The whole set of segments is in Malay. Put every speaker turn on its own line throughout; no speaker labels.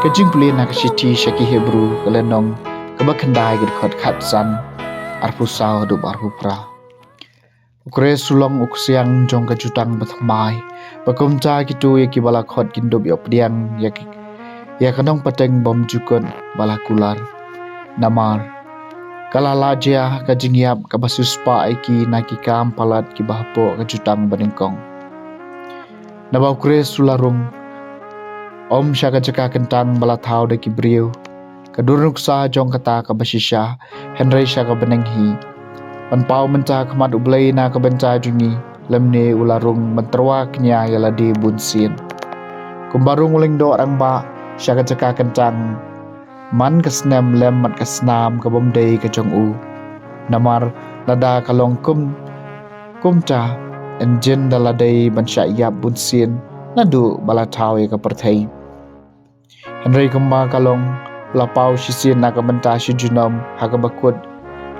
Ke Jingpule nak siti syaki Hebrew kelenong kebakandai ged khot khatsan arpu sao dub arpu pra. Ukre sulong uksiang jong kajutang batmai bakumca kitu ya kibala khot kindub yo pdiang ya kanong pateng bom jukon bala kular namar kalala jia ka jingyap ka basuspa iki naki kam palat ki bahpo kajutang Nyngkong. Nabau kre sularung om syaka jaka kentang bala thau de kibriu kadurnuk sa jong kata ka basisha Henry syaka benenghi panpau menta kamat ublay na kabenca jungi lemne ularung menterwa knya yaladi bunsin kumbarung uling do orang ba syaka jaka kentang man kesnem lem mat kesnam kabomdei ka jong u namar lada kalong kumta enjin daladai bansya yap bunsin nadu bala thau ya kaperthai Henry kumba kalong lapau sisin na kabenta sijunom hakabakut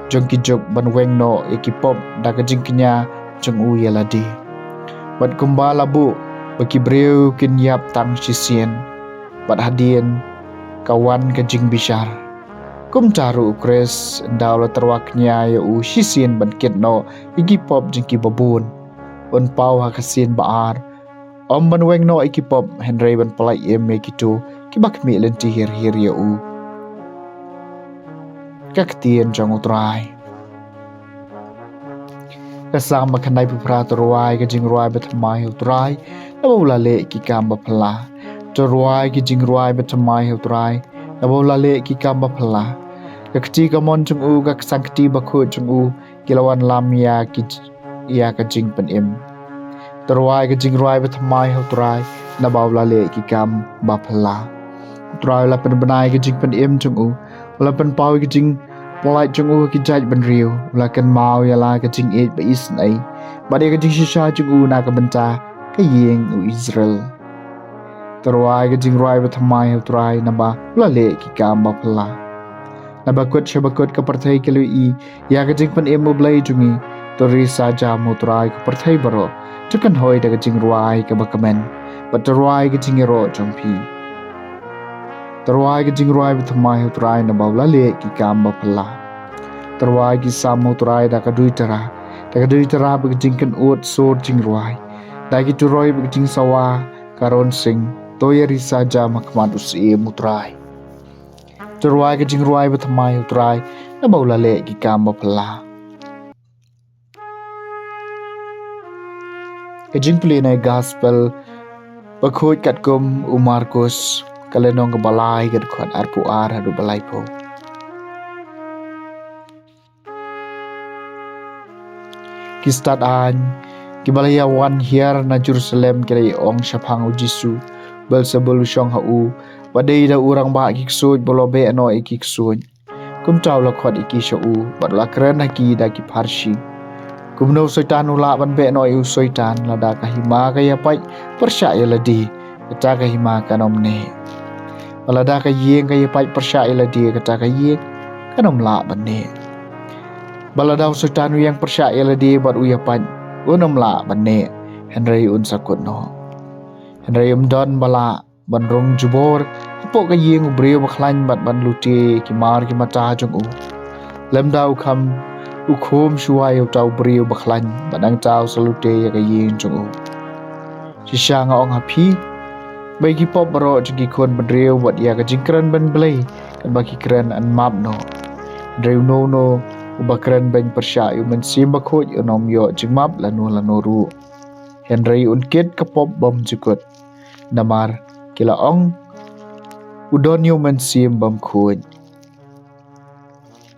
jong kijok banweng no ekipop da kajingknya jong u yaladi bat kumba labu bakibreu kinyap tang sisin bat hadien kawan kajing bishar kum taru ukres daula terwaknya ya u sisin ban kitno ekipop jingki babun on pau hakasin baar om banweng no ekipop Henry ban palai em kitu kibak mi lenti hir ya u kaktien jong utrai kasam makanai pupra torwai ke jingruai betmai utrai nabula le ki kamba phala torwai ki jingruai betmai utrai nabula le ki kamba phala kakti kamon jong u ka sangkti bakhu jong u kilawan lamia ki ya ka jing pen em torwai ke jingruai betmai utrai nabula le ki kamba phala utrai la pen benai ke jing pen em jong u la pen pau ke jing mulai jong u ki jaj ban riu la kan mau ya la ka jing e ba isnai ba de ka jing shisha jong u na ka benta ka yeng u Israel terwai ka jing roi ba thamai utrai na ba la le ki kam ba phla na ba kot shabakot ka parthai ke lui ya ka jing pan em blai jungi tori sa ja mutrai ka parthai baro chukan hoi da ka jing roi ka ba kamen ba terwai ka jing ro jong pi terwai ke jingruai bethamai utrai na baula le ki kam ba phla terwai ki sam utrai da ka dui tara ba jingkan ot sor jingruai da ki turoi ba jing sawa karon sing toyeri saja makmat usi mutrai terwai ke jingruai bethamai utrai na baula le ki kam ba phla ke Jingpule na gospel bakhoj katkum Markus kalenong kebalai ke dekat arpu ar hadu balai po. Kistat an kibalaya wan hiar na Jerusalem kira ong syapang ujisu bel sebelu syong hau badai da urang ba kiksuj bolobe no ikiksuj kum taw lakhwat iki shu badla kren haki da ki parshi kum no soitan ula ban be no yu soitan lada kahima kaya pai persya ya ladi kata kahima kanomne balada ka yeng ka yapai persya ila dia kata ka yeng kanom la banne balada sultan yang persya ila dia bat uyapan unom la banne Henry un sakut no Henry don bala banrung jubor apo ka yeng ubreu baklan bat ban luti kimar ki mata jong u lemda ukam ukhom shuai utau breu baklan badang tau salute ya ka yeng jong u sisha nga ong hapi bagi pop baro jegi kon bedreu buat ya ka jingkran ban blai kan bagi kran an map no dreu no ubakran ban persya yu men sim bakhoj unom yo jingmap lanu ru Henry unkit ka pop bom jukut namar kila ong udon yu men sim bom khoj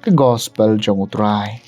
ke gospel jong utrai